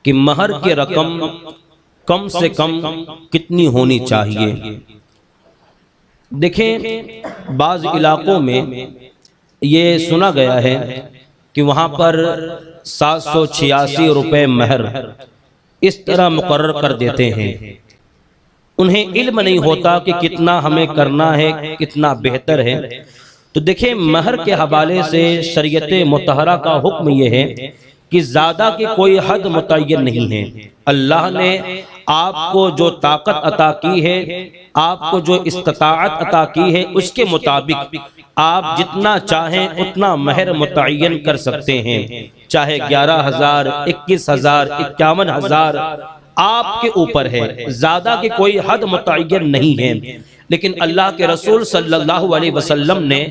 کہ مہر کی رقم کم سے کم کتنی ہونی چاہیے۔ دیکھیں بعض علاقوں میں یہ سنا گیا ہے کہ وہاں پر 786 روپے مہر اس طرح مقرر کر دیتے ہیں، انہیں علم نہیں ہوتا کہ کتنا ہمیں کرنا ہے، کتنا بہتر ہے۔ تو دیکھیں مہر کے حوالے سے شریعت مطہرہ کا حکم یہ ہے کہ زیادہ کی کوئی حد متعین نہیں ہے۔ اللہ نے آپ کو جو طاقت عطا کی ہے، آپ کو جو استطاعت عطا کی ہے، اس کے مطابق آپ جتنا چاہیں اتنا مہر متعین کر سکتے ہیں، چاہے 11,000، 21,000، 51,000 آپ کے اوپر ہے، زیادہ کی کوئی حد متعین نہیں ہے۔ لیکن اللہ کے رسول صلی اللہ علیہ وسلم نے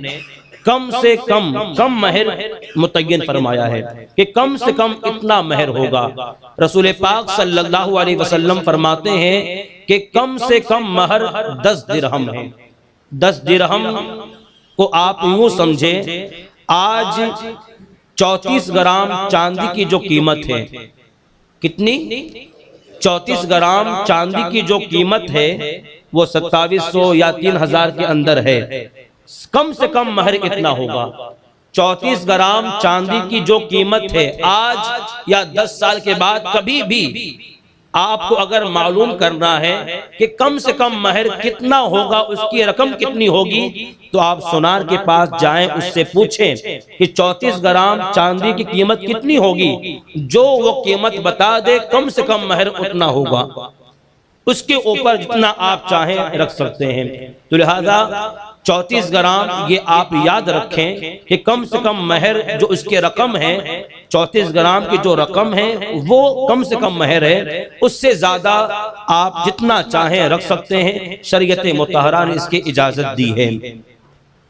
کم سے کم مہر متعین فرمایا ہے کہ کم سے کم اتنا مہر ہوگا۔ رسول پاک صلی اللہ علیہ وسلم فرماتے ہیں کہ کم سے کم مہر 10 درہم ہے۔ 10 درہم کو آپ یوں سمجھیں، آج 34 گرام چاندی کی جو قیمت ہے، کتنی؟ 34 گرام چاندی کی جو قیمت ہے وہ 2700 یا 3000 کے اندر ہے۔ کم سے کم مہر اتنا ہوگا۔ 34 گرام چاندی کی جو قیمت ہے، آج یا 10 سال کے بعد کبھی بھی آپ کو اگر معلوم کرنا ہے کہ کم سے کم مہر کتنا ہوگا، اس کی رقم کتنی ہوگی، تو آپ سونار کے پاس جائیں، اس سے پوچھیں کہ 34 گرام چاندی کی قیمت کتنی ہوگی، جو وہ قیمت بتا دے کم سے کم مہر اتنا ہوگا، اس کے اوپر جتنا آپ چاہیں رکھ سکتے ہیں۔ تو لہذا 34 گرام یہ آپ یاد رکھیں کہ کم سے کم مہر جو اس کے رقم ہے، 34 گرام کی جو رقم ہے وہ کم سے کم مہر ہے، اس سے زیادہ آپ جتنا چاہیں رکھ سکتے ہیں، شریعت مطہرہ نے اس کی اجازت دی ہے۔